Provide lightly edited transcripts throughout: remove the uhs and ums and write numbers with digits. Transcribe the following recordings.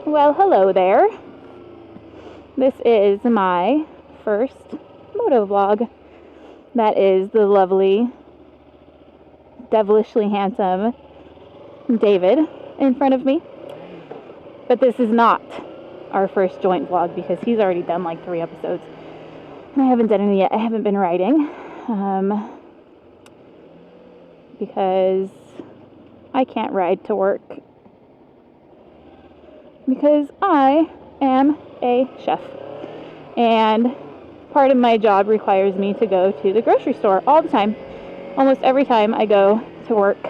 Well, hello there. This is my first moto vlog. That is the lovely, devilishly handsome David in front of me. But this is not our first joint vlog because he's already done like 3 episodes. And I haven't done any yet. I haven't been riding. Because I can't ride to work. Because I am a chef. And part of my job requires me to go to the grocery store all the time. Almost every time I go to work,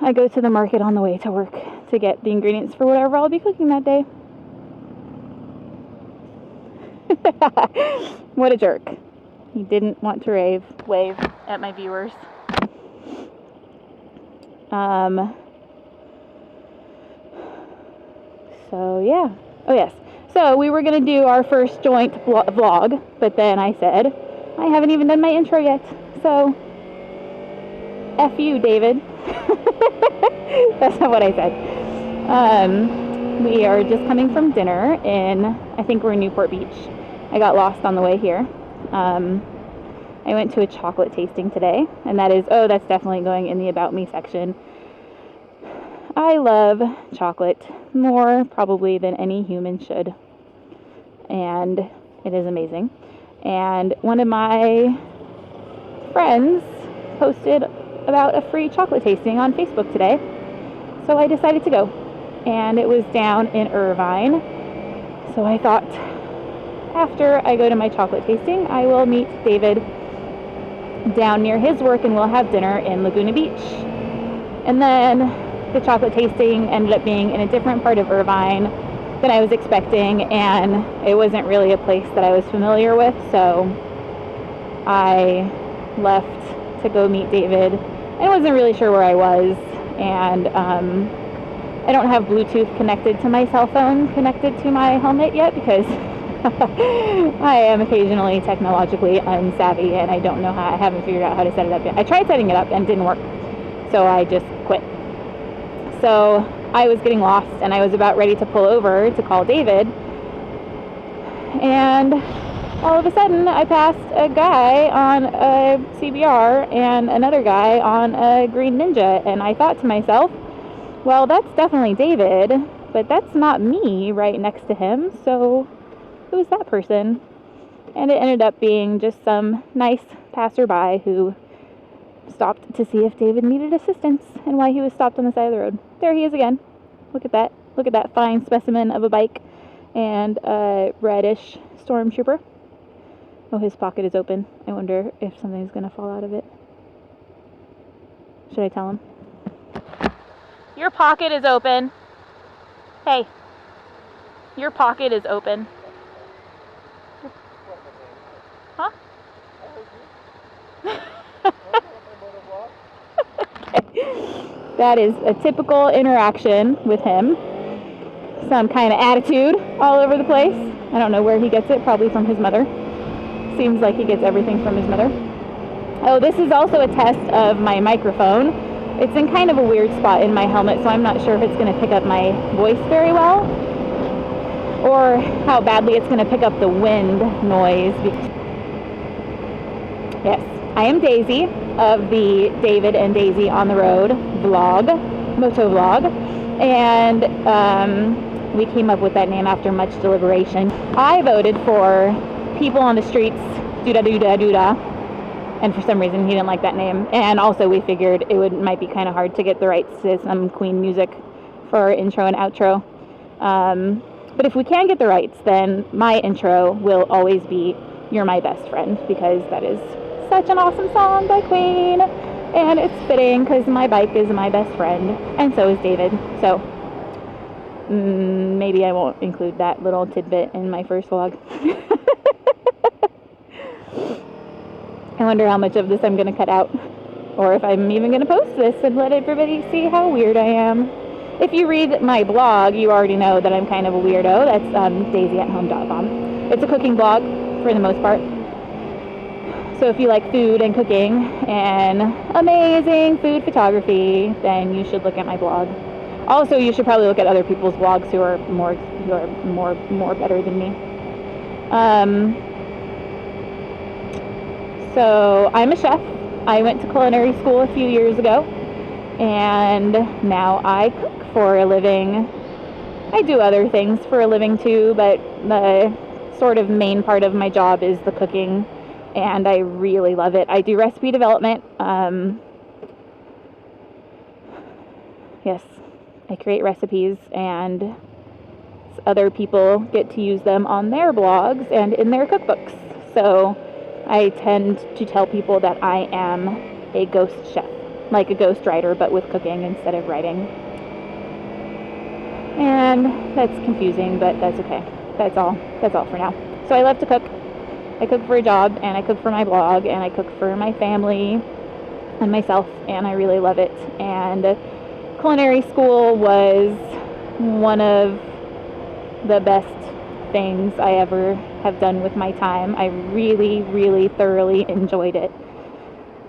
I go to the market on the way to work to get the ingredients for whatever I'll be cooking that day. What a jerk. He didn't want to wave at my viewers. So yeah. Oh yes. So we were going to do our first joint vlog, but then I said, I haven't even done my intro yet. So, F you, David. That's not what I said. We are just coming from dinner in, I think we're in Newport Beach. I got lost on the way here. I went to a chocolate tasting today, and that's definitely going in the About Me section. I love chocolate more probably than any human should, and it is amazing. And one of my friends posted about a free chocolate tasting on Facebook today, so I decided to go, and it was down in Irvine. So I thought, after I go to my chocolate tasting, I will meet David down near his work and we'll have dinner in Laguna Beach. And then the chocolate tasting ended up being in a different part of Irvine than I was expecting, and it wasn't really a place that I was familiar with, so I left to go meet David. I wasn't really sure where I was, and I don't have Bluetooth connected to my cell phone connected to my helmet yet because I am occasionally technologically unsavvy and I haven't figured out how to set it up yet. I tried setting it up and it didn't work, so I just quit. So I was getting lost and I was about ready to pull over to call David, and all of a sudden I passed a guy on a CBR and another guy on a Green Ninja, and I thought to myself, well, that's definitely David, but that's not me right next to him, so who's that person? And it ended up being just some nice passerby who stopped to see if David needed assistance and why he was stopped on the side of the road. There he is again. Look at that. Look at that fine specimen of a bike and a reddish stormtrooper. Oh, his pocket is open. I wonder if something's going to fall out of it. Should I tell him? Your pocket is open. Hey. Your pocket is open. Huh? That is a typical interaction with him. Some kind of attitude all over the place. I don't know where he gets it, probably from his mother. Seems like he gets everything from his mother. Oh, this is also a test of my microphone. It's in kind of a weird spot in my helmet, so I'm not sure if it's going to pick up my voice very well or how badly it's going to pick up the wind noise. Yes, I am Daisy of the David and Daisy on the Road vlog, moto vlog, and we came up with that name after much deliberation. I voted for People on the Streets, doo-da-doo-da-doo-da, and for some reason he didn't like that name, and also we figured it might be kind of hard to get the rights to some Queen music for our intro and outro. But if we can get the rights, then my intro will always be You're My Best Friend, because that is such an awesome song by Queen, and it's fitting because my bike is my best friend, and so is David. So maybe I won't include that little tidbit in my first vlog. I wonder how much of this I'm going to cut out, or if I'm even going to post this and let everybody see how weird I am. If you read my blog, you already know that I'm kind of a weirdo. That's daisyathome.com. It's a cooking blog for the most part. So if you like food and cooking and amazing food photography, then you should look at my blog. Also, you should probably look at other people's vlogs who are more better than me. So I'm a chef. I went to culinary school a few years ago, and now I cook for a living. I do other things for a living too, but the sort of main part of my job is the cooking, and I really love it. I do recipe development. Yes, I create recipes, and other people get to use them on their blogs and in their cookbooks. So I tend to tell people that I am a ghost chef, like a ghost writer, but with cooking instead of writing. And that's confusing, but that's okay. That's all for now. So I love to cook. I cook for a job, and I cook for my blog, and I cook for my family and myself, and I really love it. And culinary school was one of the best things I ever have done with my time. I really, really thoroughly enjoyed it.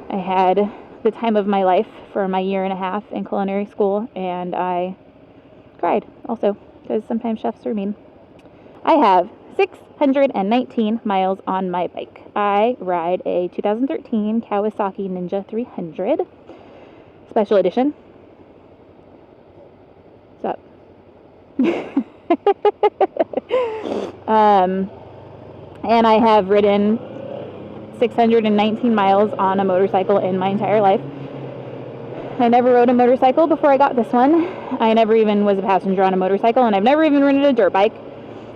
I had the time of my life for my 1.5 years in culinary school, and I cried also, because sometimes chefs are mean. I have 619 miles on my bike. I ride a 2013 Kawasaki Ninja 300 Special Edition. What's up? And I have ridden 619 miles on a motorcycle in my entire life. I never rode a motorcycle before I got this one. I never even was a passenger on a motorcycle, and I've never even ridden a dirt bike.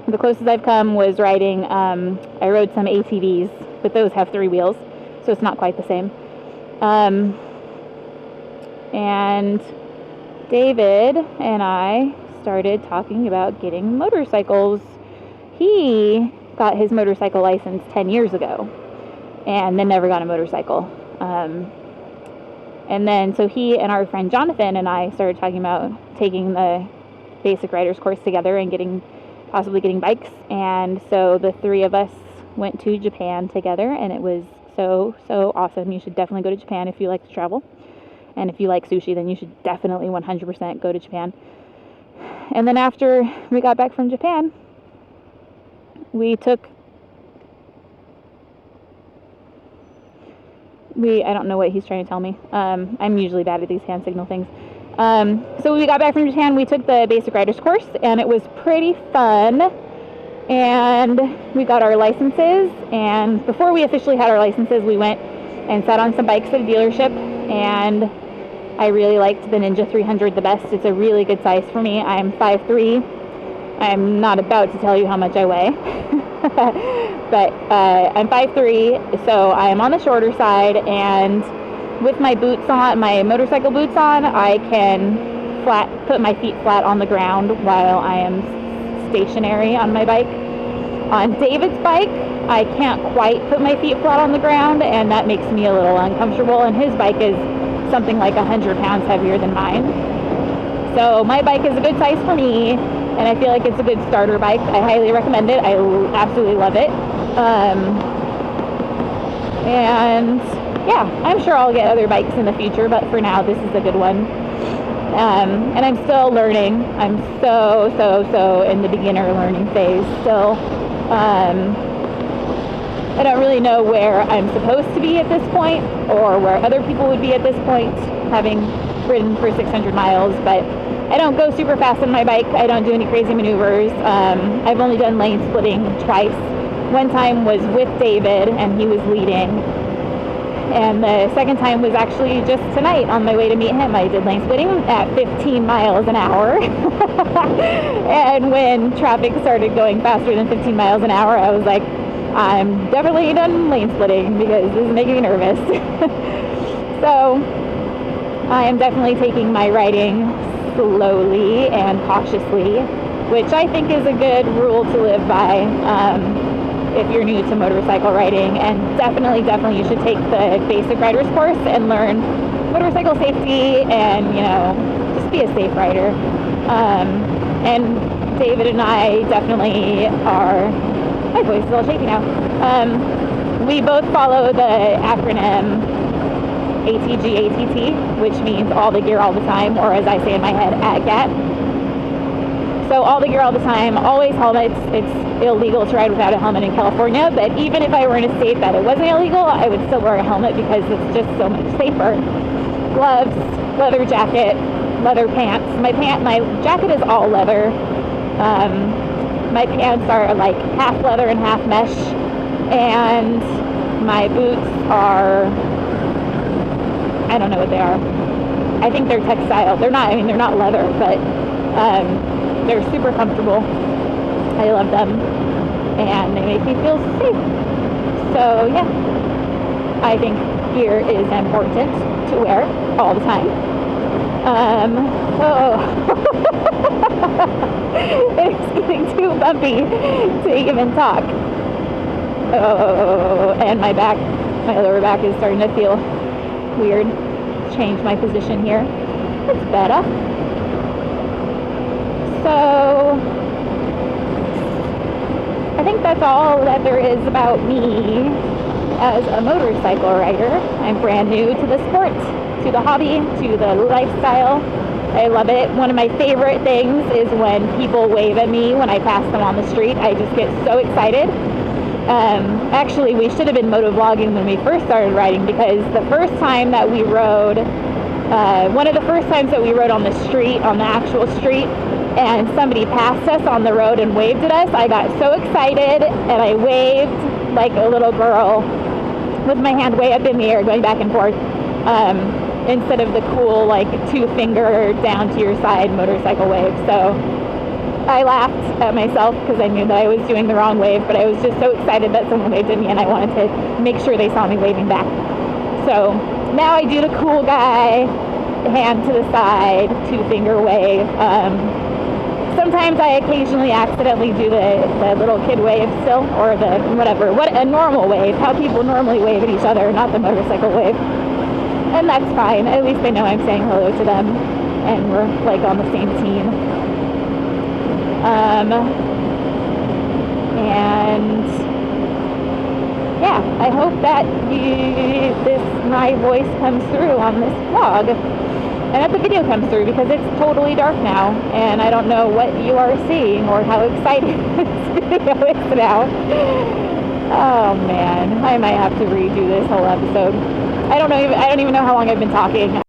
The closest I've come was riding, I rode some ATVs, but those have 3 wheels, so it's not quite the same. And David and I started talking about getting motorcycles. He got his motorcycle license 10 years ago, and then never got a motorcycle. And then, so he and our friend Jonathan and I started talking about taking the basic rider's course together and possibly getting bikes. And so the 3 of us went to Japan together, and it was so awesome. You should definitely go to Japan if you like to travel. And if you like sushi, then you should definitely 100% go to Japan. And then after we got back from Japan, I don't know what he's trying to tell me. I'm usually bad at these hand signal things. So we got back from Japan, we took the basic rider's course, and it was pretty fun. And we got our licenses, and before we officially had our licenses, we went and sat on some bikes at a dealership, and I really liked the Ninja 300 the best. It's a really good size for me. I'm 5'3". I'm not about to tell you how much I weigh. But I'm 5'3", so I am on the shorter side, and with my boots on, my motorcycle boots on, I can put my feet flat on the ground while I am stationary on my bike. On David's bike, I can't quite put my feet flat on the ground, and that makes me a little uncomfortable, and his bike is something like 100 pounds heavier than mine. So my bike is a good size for me, and I feel like it's a good starter bike. I highly recommend it. I absolutely love it. And yeah, I'm sure I'll get other bikes in the future, but for now, this is a good one. And I'm still learning. I'm so in the beginner learning phase still. I don't really know where I'm supposed to be at this point, or where other people would be at this point, having ridden for 600 miles, but I don't go super fast on my bike. I don't do any crazy maneuvers. I've only done lane splitting twice. One time was with David, and he was leading. And the second time was actually just tonight on my way to meet him. I did lane splitting at 15 miles an hour. And when traffic started going faster than 15 miles an hour, I was like, I'm definitely done lane splitting because this is making me nervous. So I am definitely taking my riding slowly and cautiously, which I think is a good rule to live by if you're new to motorcycle riding. And definitely you should take the basic rider's course and learn motorcycle safety and, you know, just be a safe rider. And David and I definitely are, my voice is all shaky now. We both follow the acronym ATG, which means all the gear all the time, or as I say in my head, ATGAT. So all the gear all the time, always helmets. It's illegal to ride without a helmet in California, but even if I were in a state that it wasn't illegal, I would still wear a helmet because it's just so much safer. Gloves, leather jacket, leather pants. My jacket is all leather. My pants are like half leather and half mesh, and my boots are, I don't know what they are. I think they're textile. They're not leather, but they're super comfortable. I love them, and they make me feel safe. So yeah, I think gear is important to wear all the time. It's getting too bumpy to even talk. Oh, and my lower back is starting to feel weird. Change my position here. It's better. So I think that's all that there is about me as a motorcycle rider. I'm brand new to the sport, to the hobby, to the lifestyle. I love it. One of my favorite things is when people wave at me when I pass them on the street. I just get so excited. Actually, we should have been motovlogging when we first started riding, because the first time that we rode, one of the first times that we rode on the street, on the actual street, and somebody passed us on the road and waved at us, I got so excited and I waved like a little girl with my hand way up in the air going back and forth, instead of the cool like 2-finger down to your side motorcycle wave. So I laughed at myself because I knew that I was doing the wrong wave, but I was just so excited that someone waved at me and I wanted to make sure they saw me waving back. So now I do the cool guy, hand to the side, 2-finger wave. Sometimes I occasionally accidentally do the little kid wave still, or the whatever, what a normal wave, how people normally wave at each other, not the motorcycle wave. And that's fine. At least they know I'm saying hello to them and we're like on the same team. And yeah, I hope that my voice comes through on this vlog, and that the video comes through, because it's totally dark now and I don't know what you are seeing or how exciting this video is now. Oh man, I might have to redo this whole episode. I don't even know how long I've been talking.